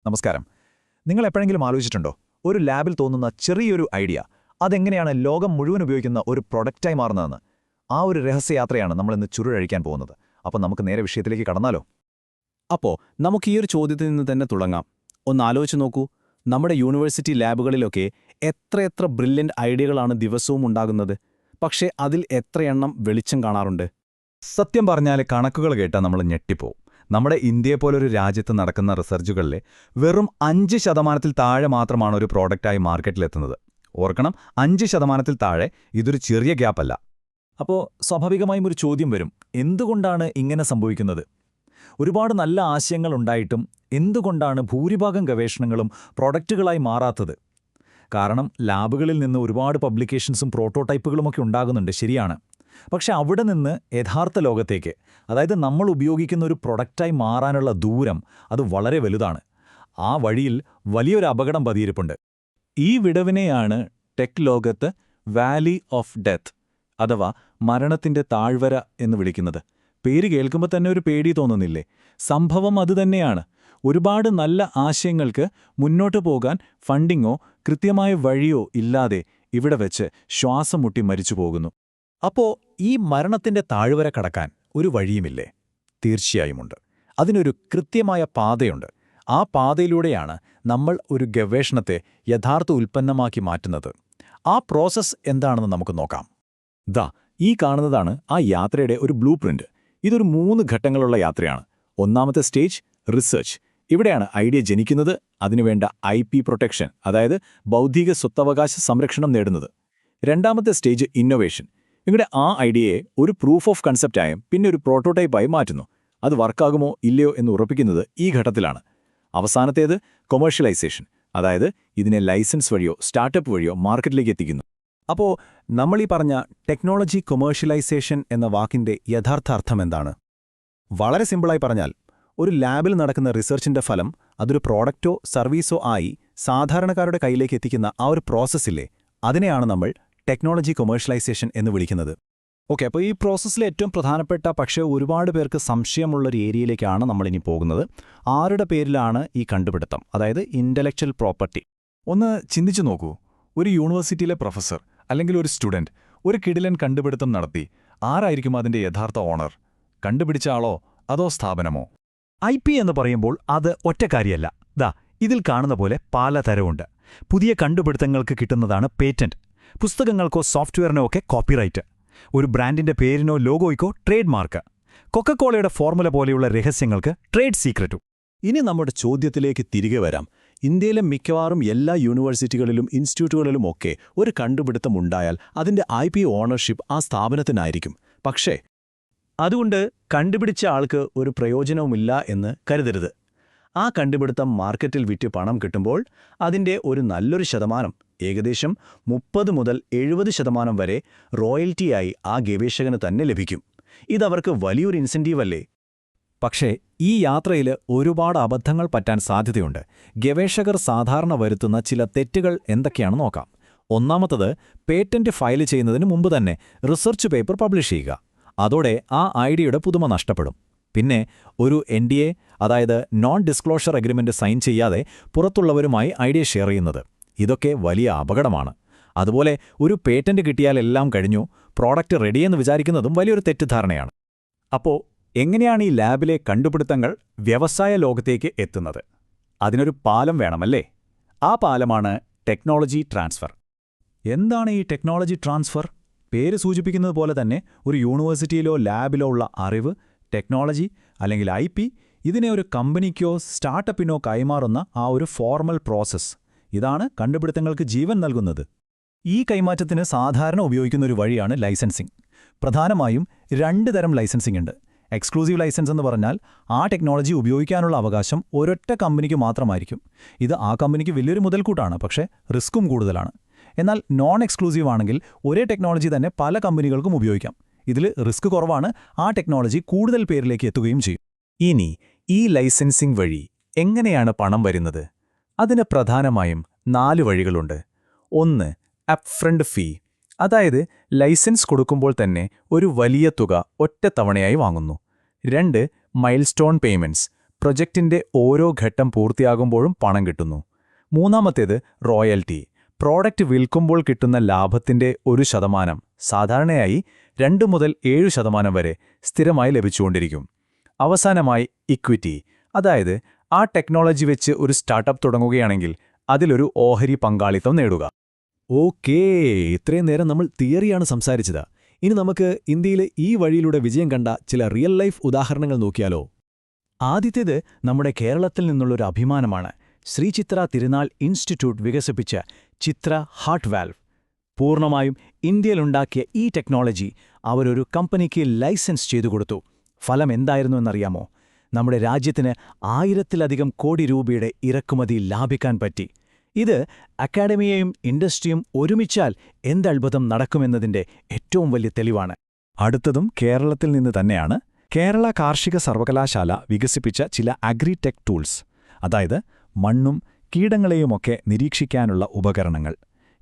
നമസ്കാരം. നിങ്ങൾ എപ്പോഴെങ്കിലും ആലോചിച്ചിട്ടുണ്ടോ ഒരു ലാബിൽ തോന്നുന്ന ചെറിയൊരു ഐഡിയ അതെങ്ങനെയാണ് ലോകം മുഴുവൻ ഉപയോഗിക്കുന്ന ഒരു പ്രൊഡക്റ്റായി മാറുന്നതെന്ന്? ആ ഒരു രഹസ്യയാത്രയാണ് നമ്മളിന്ന് ചുരുളഴിക്കാൻ പോകുന്നത്. അപ്പോൾ നമുക്ക് നേരെ വിഷയത്തിലേക്ക് കടന്നാലോ? അപ്പോൾ നമുക്ക് ഈ ഒരു ചോദ്യത്തിൽ നിന്ന് തന്നെ തുടങ്ങാം. ഒന്ന് ആലോചിച്ച് നോക്കൂ, നമ്മുടെ യൂണിവേഴ്സിറ്റി ലാബുകളിലൊക്കെ എത്രയെത്ര ബ്രില്യൻ്റ് ഐഡിയകളാണ് ദിവസവും ഉണ്ടാകുന്നത്. പക്ഷേ അതിൽ എത്രയെണ്ണം വെളിച്ചം കാണാറുണ്ട്? സത്യം പറഞ്ഞാൽ കണക്കുകൾ കേട്ടാൽ നമ്മൾ ഞെട്ടിപ്പോവും. നമ്മുടെ ഇന്ത്യയെപ്പോലൊരു രാജ്യത്ത് നടക്കുന്ന റിസർച്ചുകളിലെ വെറും 5% താഴെ മാത്രമാണ് ഒരു പ്രോഡക്റ്റായി മാർക്കറ്റിലെത്തുന്നത്. ഓർക്കണം, 5% താഴെ. ഇതൊരു ചെറിയ ഗ്യാപ്പല്ല. അപ്പോൾ സ്വാഭാവികമായും ഒരു ചോദ്യം വരും, എന്തുകൊണ്ടാണ് ഇങ്ങനെ സംഭവിക്കുന്നത്? ഒരുപാട് നല്ല ആശയങ്ങളുണ്ടായിട്ടും എന്തുകൊണ്ടാണ് ഭൂരിഭാഗം ഗവേഷണങ്ങളും പ്രോഡക്റ്റുകളായി മാറാത്തത്? കാരണം ലാബുകളിൽ നിന്ന് ഒരുപാട് പബ്ലിക്കേഷൻസും പ്രോട്ടോടൈപ്പുകളുമൊക്കെ ഉണ്ടാകുന്നുണ്ട്, ശരിയാണ്. പക്ഷെ അവിടെ നിന്ന് യഥാർത്ഥ ലോകത്തേക്ക്, അതായത് നമ്മൾ ഉപയോഗിക്കുന്ന ഒരു പ്രൊഡക്റ്റായി മാറാനുള്ള ദൂരം അത് വളരെ വലുതാണ്. ആ വഴിയിൽ വലിയൊരു അപകടം പതിയിരിപ്പുണ്ട്. ഈ വിടവിനെയാണ് ടെക് ലോകത്ത് വാലി ഓഫ് ഡെത്ത് അഥവാ മരണത്തിന്റെ താഴ്വര എന്ന് വിളിക്കുന്നത്. പേര് കേൾക്കുമ്പോൾ തന്നെ ഒരു പേടി തോന്നുന്നില്ലേ? സംഭവം അതുതന്നെയാണ്. ഒരുപാട് നല്ല ആശയങ്ങൾക്ക് മുന്നോട്ടു പോകാൻ ഫണ്ടിങ്ങോ കൃത്യമായ വഴിയോ ഇല്ലാതെ ഇവിടെ വെച്ച് ശ്വാസം മുട്ടി മരിച്ചു പോകുന്നു. അപ്പോൾ ഈ മരണത്തിന്റെ താഴ്വര കടക്കാൻ ഒരു വഴിയുമില്ലേ? തീർച്ചയായുമുണ്ട്. അതിനൊരു കൃത്യമായ പാതയുണ്ട്. ആ പാതയിലൂടെയാണ് നമ്മൾ ഒരു ഗവേഷണത്തെ യഥാർത്ഥ ഉൽപ്പന്നമാക്കി മാറ്റുന്നത്. ആ പ്രോസസ്സ് എന്താണെന്ന് നമുക്ക് നോക്കാം. ഈ കാണുന്നതാണ് ആ യാത്രയുടെ ഒരു ബ്ലൂ പ്രിന്റ്. ഇതൊരു 3 ഘട്ടങ്ങളുള്ള യാത്രയാണ്. ഒന്നാമത്തെ സ്റ്റേജ് റിസർച്ച്. ഇവിടെയാണ് ഐഡിയ ജനിക്കുന്നത്, അതിനുവേണ്ട IP പ്രൊട്ടക്ഷൻ, അതായത് ബൗദ്ധിക സ്വത്തവകാശ സംരക്ഷണം നേടുന്നത്. രണ്ടാമത്തെ സ്റ്റേജ് ഇന്നൊവേഷൻ. ഇവിടെ ആ ഐഡിയയെ ഒരു പ്രൂഫ് ഓഫ് കൺസെപ്റ്റായും പിന്നെ ഒരു പ്രോട്ടോടൈപ്പായി മാറ്റുന്നു. അത് വർക്കാകുമോ ഇല്ലയോ എന്ന് ഉറപ്പിക്കുന്നത് ഈ ഘട്ടത്തിലാണ്. അവസാനത്തേത് കൊമേഴ്ഷ്യലൈസേഷൻ, അതായത് ഇതിനെ ലൈസൻസ് വഴിയോ സ്റ്റാർട്ടപ്പ് വഴിയോ മാർക്കറ്റിലേക്ക് എത്തിക്കുന്നു. അപ്പോൾ നമ്മളീ പറഞ്ഞ ടെക്നോളജി കൊമേഴ്ഷ്യലൈസേഷൻ എന്ന വാക്കിന്റെ യഥാർത്ഥ അർത്ഥം എന്താണ്? വളരെ സിമ്പിളായി പറഞ്ഞാൽ, ഒരു ലാബിൽ നടക്കുന്ന റിസർച്ചിന്റെ ഫലം അതൊരു പ്രോഡക്റ്റോ സർവീസോ ആയി സാധാരണക്കാരുടെ കയ്യിലേക്ക് എത്തിക്കുന്ന ആ ഒരു പ്രോസസ്സില്ലേ, അതിനെയാണ് നമ്മൾ ടെക്നോളജി കൊമേഴ്ഷ്യലൈസേഷൻ എന്ന് വിളിക്കുന്നത്. ഓക്കെ, അപ്പോൾ ഈ പ്രോസസ്സിലെ ഏറ്റവും പ്രധാനപ്പെട്ട പക്ഷേ ഒരുപാട് പേർക്ക് സംശയമുള്ളൊരു ഏരിയയിലേക്കാണ് നമ്മളിനി പോകുന്നത്. ആരുടെ പേരിലാണ് ഈ കണ്ടുപിടുത്തം, അതായത് ഇന്റലക്ച്വൽ പ്രോപ്പർട്ടി? ഒന്ന് ചിന്തിച്ചു നോക്കൂ. ഒരു യൂണിവേഴ്സിറ്റിയിലെ പ്രൊഫസർ അല്ലെങ്കിൽ ഒരു സ്റ്റുഡന്റ് ഒരു കിടിലൻ കണ്ടുപിടുത്തം നടത്തി. ആരായിരിക്കും അതിന്റെ യഥാർത്ഥ ഓണർ? കണ്ടുപിടിച്ച ആളോ അതോ സ്ഥാപനമോ? IP എന്ന് പറയുമ്പോൾ അത് ഒറ്റ കാര്യമല്ല. ഇതിൽ കാണുന്ന പോലെ പലതരമുണ്ട്. പുതിയ കണ്ടുപിടുത്തങ്ങൾക്ക് കിട്ടുന്നതാണ് പേറ്റന്റ്. പുസ്തകങ്ങൾക്കോ സോഫ്റ്റ്വെയറിനോ ഒക്കെ കോപ്പിറൈറ്റ്. ഒരു ബ്രാൻഡിന്റെ പേരിനോ ലോഗോയ്ക്കോ ട്രേഡ് മാർക്ക്. കൊക്കക്കോളയുടെ ഫോർമുല പോലെയുള്ള രഹസ്യങ്ങൾക്ക് ട്രേഡ് സീക്രറ്റും. ഇനി നമ്മുടെ ചോദ്യത്തിലേക്ക് തിരികെ വരാം. ഇന്ത്യയിലെ മിക്കവാറും എല്ലാ യൂണിവേഴ്സിറ്റികളിലും ഇൻസ്റ്റിറ്റ്യൂട്ടുകളിലും ഒക്കെ ഒരു കണ്ടുപിടുത്തം ഉണ്ടായാൽ അതിന്റെ IP ഓണർഷിപ്പ് ആ സ്ഥാപനത്തിനായിരിക്കും. പക്ഷേ അതുകൊണ്ട് കണ്ടുപിടിച്ച ആൾക്ക് ഒരു പ്രയോജനവുമില്ല എന്ന് കരുതരുത്. ആ കണ്ടുപിടുത്തം മാർക്കറ്റിൽ വിറ്റ് പണം കിട്ടുമ്പോൾ അതിന്റെ ഒരു നല്ലൊരു ശതമാനം, ഏകദേശം 30 മുതൽ 70% വരെ റോയൽറ്റിയായി ആ ഗവേഷകന് തന്നെ ലഭിക്കും. ഇതവർക്ക് വലിയൊരു ഇൻസെന്റീവ് അല്ലേ? പക്ഷേ ഈ യാത്രയിൽ ഒരുപാട് അബദ്ധങ്ങൾ പറ്റാൻ സാധ്യതയുണ്ട്. ഗവേഷകർ സാധാരണ വരുത്തുന്ന ചില തെറ്റുകൾ എന്തൊക്കെയാണെന്ന് നോക്കാം. ഒന്നാമത്തത്, പേറ്റന്റ് ഫയൽ ചെയ്യുന്നതിന് മുമ്പ് തന്നെ റിസർച്ച് പേപ്പർ പബ്ലിഷ് ചെയ്യുക. അതോടെ ആ ഐഡിയയുടെ പുതുമ നഷ്ടപ്പെടും. പിന്നെ ഒരു NDA, അതായത് നോൺ ഡിസ്ക്ലോഷർ അഗ്രിമെന്റ് സൈൻ ചെയ്യാതെ പുറത്തുള്ളവരുമായി ഐഡിയ ഷെയർ ചെയ്യുന്നത്. ഇതൊക്കെ വലിയ അപകടമാണ്. അതുപോലെ ഒരു പേറ്റന്റ് കിട്ടിയാൽ എല്ലാം കഴിഞ്ഞു, പ്രോഡക്റ്റ് റെഡിയെന്ന് വിചാരിക്കുന്നതും വലിയൊരു തെറ്റിദ്ധാരണയാണ്. അപ്പോൾ എങ്ങനെയാണ് ഈ ലാബിലെ കണ്ടുപിടുത്തങ്ങൾ വ്യവസായ ലോകത്തേക്ക് എത്തുന്നത്? അതിനൊരു പാലം വേണമല്ലേ? ആ പാലമാണ് ടെക്നോളജി ട്രാൻസ്ഫർ. എന്താണ് ഈ ടെക്നോളജി ട്രാൻസ്ഫർ? പേര് സൂചിപ്പിക്കുന്നത് പോലെ തന്നെ ഒരു യൂണിവേഴ്സിറ്റിയിലോ ലാബിലോ ഉള്ള അറിവ്, ടെക്നോളജി അല്ലെങ്കിൽ IP, ഇതിനെ ഒരു കമ്പനിക്കോ സ്റ്റാർട്ടപ്പിനോ കൈമാറുന്ന ആ ഒരു ഫോർമൽ പ്രോസസ്സ്. ഇതാണ് കണ്ടുപിടുത്തങ്ങൾക്ക് ജീവൻ നൽകുന്നത്. ഈ കൈമാറ്റത്തിന് സാധാരണ ഉപയോഗിക്കുന്ന ഒരു വഴിയാണ് ലൈസൻസിംഗ്. പ്രധാനമായും 2 തരം ലൈസൻസിംഗ് ഉണ്ട്. എക്സ്ക്ലൂസീവ് ലൈസൻസ് എന്ന് പറഞ്ഞാൽ ആ ടെക്നോളജി ഉപയോഗിക്കാനുള്ള അവകാശം ഒരൊറ്റ കമ്പനിക്ക് മാത്രമായിരിക്കും. ഇത് ആ കമ്പനിക്ക് വലിയൊരു മുതൽക്കൂട്ടാണ്, പക്ഷേ റിസ്ക്കും കൂടുതലാണ്. എന്നാൽ നോൺ എക്സ്ക്ലൂസീവ് ആണെങ്കിൽ ഒരേ ടെക്നോളജി തന്നെ പല കമ്പനികൾക്കും ഉപയോഗിക്കാം. ഇതിൽ റിസ്ക് കുറവാണ്, ആ ടെക്നോളജി കൂടുതൽ പേരിലേക്ക് എത്തുകയും ചെയ്യും. ഇനി ഈ ലൈസൻസിംഗ് വഴി എങ്ങനെയാണ് പണം വരുന്നത്? അതിന് പ്രധാനമായും 4 വഴികളുണ്ട്. 1. അപ്ഫ്രണ്ട് ഫീ, അതായത് ലൈസൻസ് കൊടുക്കുമ്പോൾ തന്നെ ഒരു വലിയ തുക ഒറ്റത്തവണയായി വാങ്ങുന്നു. 2. മൈൽസ്റ്റോൺ പേയ്മെന്റ്സ്, പ്രൊജക്റ്റിന്റെ ഓരോ ഘട്ടം പൂർത്തിയാകുമ്പോഴും പണം കിട്ടുന്നു. മൂന്നാമത്തേത് റോയൽറ്റി. പ്രോഡക്റ്റ് വിൽക്കുമ്പോൾ കിട്ടുന്ന ലാഭത്തിന്റെ 1%, സാധാരണയായി 2 മുതൽ 7% വരെ സ്ഥിരമായി ലഭിച്ചുകൊണ്ടിരിക്കും. അവസാനമായി ഇക്വിറ്റി, അതായത് ആ ടെക്നോളജി വെച്ച് ഒരു സ്റ്റാർട്ടപ്പ് തുടങ്ങുകയാണെങ്കിൽ അതിലൊരു ഓഹരി പങ്കാളിത്തം നേടുക. ഓക്കേ, ഇത്രയും നേരം നമ്മൾ തിയറിയാണ് സംസാരിച്ചത്. ഇനി നമുക്ക് ഇന്ത്യയിലെ ഈ വഴിയിലൂടെ വിജയം കണ്ട ചില റിയൽ ലൈഫ് ഉദാഹരണങ്ങൾ നോക്കിയാലോ? ആദ്യത്തേത് നമ്മുടെ കേരളത്തിൽ നിന്നുള്ളൊരു അഭിമാനമാണ്. ശ്രീ ചിത്ര തിരുനാൾ ഇൻസ്റ്റിറ്റ്യൂട്ട് വികസിപ്പിച്ച ചിത്ര ഹാർട്ട് വാൽവ്. പൂർണ്ണമായും ഇന്ത്യയിലുണ്ടാക്കിയ ഈ ടെക്നോളജി അവരൊരു കമ്പനിക്ക് ലൈസൻസ് ചെയ്തു കൊടുത്തു. ഫലം എന്തായിരുന്നു എന്നറിയാമോ? നമ്മുടെ രാജ്യത്തിന് 1000-ലധികം കോടി രൂപയുടെ ഇറക്കുമതി ലാഭിക്കാൻ പറ്റി. ഇത് അക്കാഡമിയെയും ഇൻഡസ്ട്രിയും ഒരുമിച്ചാൽ എന്തത്ഭുതം നടക്കുമെന്നതിന്റെ ഏറ്റവും വലിയ തെളിവാണ്. അടുത്തതും കേരളത്തിൽ നിന്ന് തന്നെയാണ്. കേരള കാർഷിക സർവകലാശാല വികസിപ്പിച്ച ചില അഗ്രിടെക് ടൂൾസ്, അതായത് മണ്ണും കീടങ്ങളെയുമൊക്കെ നിരീക്ഷിക്കാനുള്ള ഉപകരണങ്ങൾ.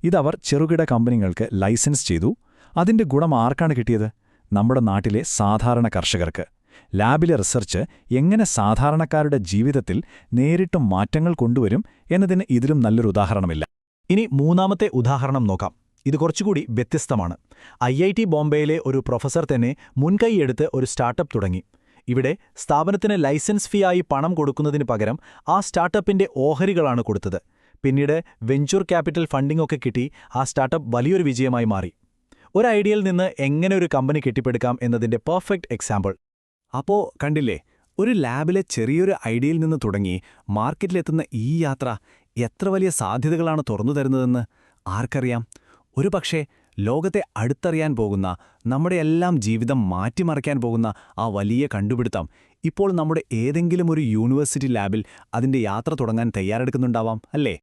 ഇതവർ ചെറുകിട കമ്പനികൾക്ക് ലൈസൻസ് ചെയ്തു. അതിന്റെ ഗുണം ആർക്കാണ് കിട്ടിയത്? നമ്മുടെ നാട്ടിലെ സാധാരണ കർഷകർക്ക്. ലാബിലെ റിസർച്ച് എങ്ങനെ സാധാരണക്കാരുടെ ജീവിതത്തിൽ നേരിട്ടും മാറ്റങ്ങൾ കൊണ്ടുവരും എന്നതിന് ഇതിലും നല്ലൊരു ഉദാഹരണമില്ല. ഇനി മൂന്നാമത്തെ ഉദാഹരണം നോക്കാം. ഇത് കുറച്ചുകൂടി വ്യത്യസ്തമാണ്. IIT ബോംബെയിലെ ഒരു പ്രൊഫസർ തന്നെ മുൻകൈയെടുത്ത് ഒരു സ്റ്റാർട്ടപ്പ് തുടങ്ങി. ഇവിടെ സ്ഥാപനത്തിന് ലൈസൻസ് ഫീ ആയി പണം കൊടുക്കുന്നതിന് പകരം ആ സ്റ്റാർട്ടപ്പിന്റെ ഓഹരികളാണ് കൊടുത്തത്. പിന്നീട് വെഞ്ചർ ക്യാപിറ്റൽ ഫണ്ടിംഗ് ഒക്കെ കിട്ടി. ആ സ്റ്റാർട്ടപ്പ് വലിയൊരു വിജയമായി മാറി. ഒരു ഐഡിയയിൽ നിന്ന് എങ്ങനെ ഒരു കമ്പനി കെട്ടിപ്പടുക്കാം എന്നതിന്റെ പെർഫെക്റ്റ് എക്സാമ്പിൾ. അപ്പോ കണ്ടില്ലേ, ഒരു ലാബിലെ ചെറിയൊരു ഐഡിയയിൽ നിന്ന് തുടങ്ങി മാർക്കറ്റിലെത്തുന്ന ഈ യാത്ര എത്ര വലിയ സാധ്യതകളാണ് തുറന്നു തരുന്നതെന്ന് ആർക്കറിയാം? ഒരുപക്ഷേ ലോകത്തെ അടുത്തറിയാൻ പോകുന്ന, നമ്മുടെ എല്ലാം ജീവിതം മാറ്റിമറിക്കാൻ പോകുന്ന ആ വലിയ കണ്ടുപിടുത്തം ഇപ്പോൾ നമ്മുടെ ഏതെങ്കിലും ഒരു യൂണിവേഴ്സിറ്റി ലാബിൽ അതിന്റെ യാത്ര തുടങ്ങാൻ തയ്യാറെടുക്കുന്നുണ്ടാവാം, അല്ലേ?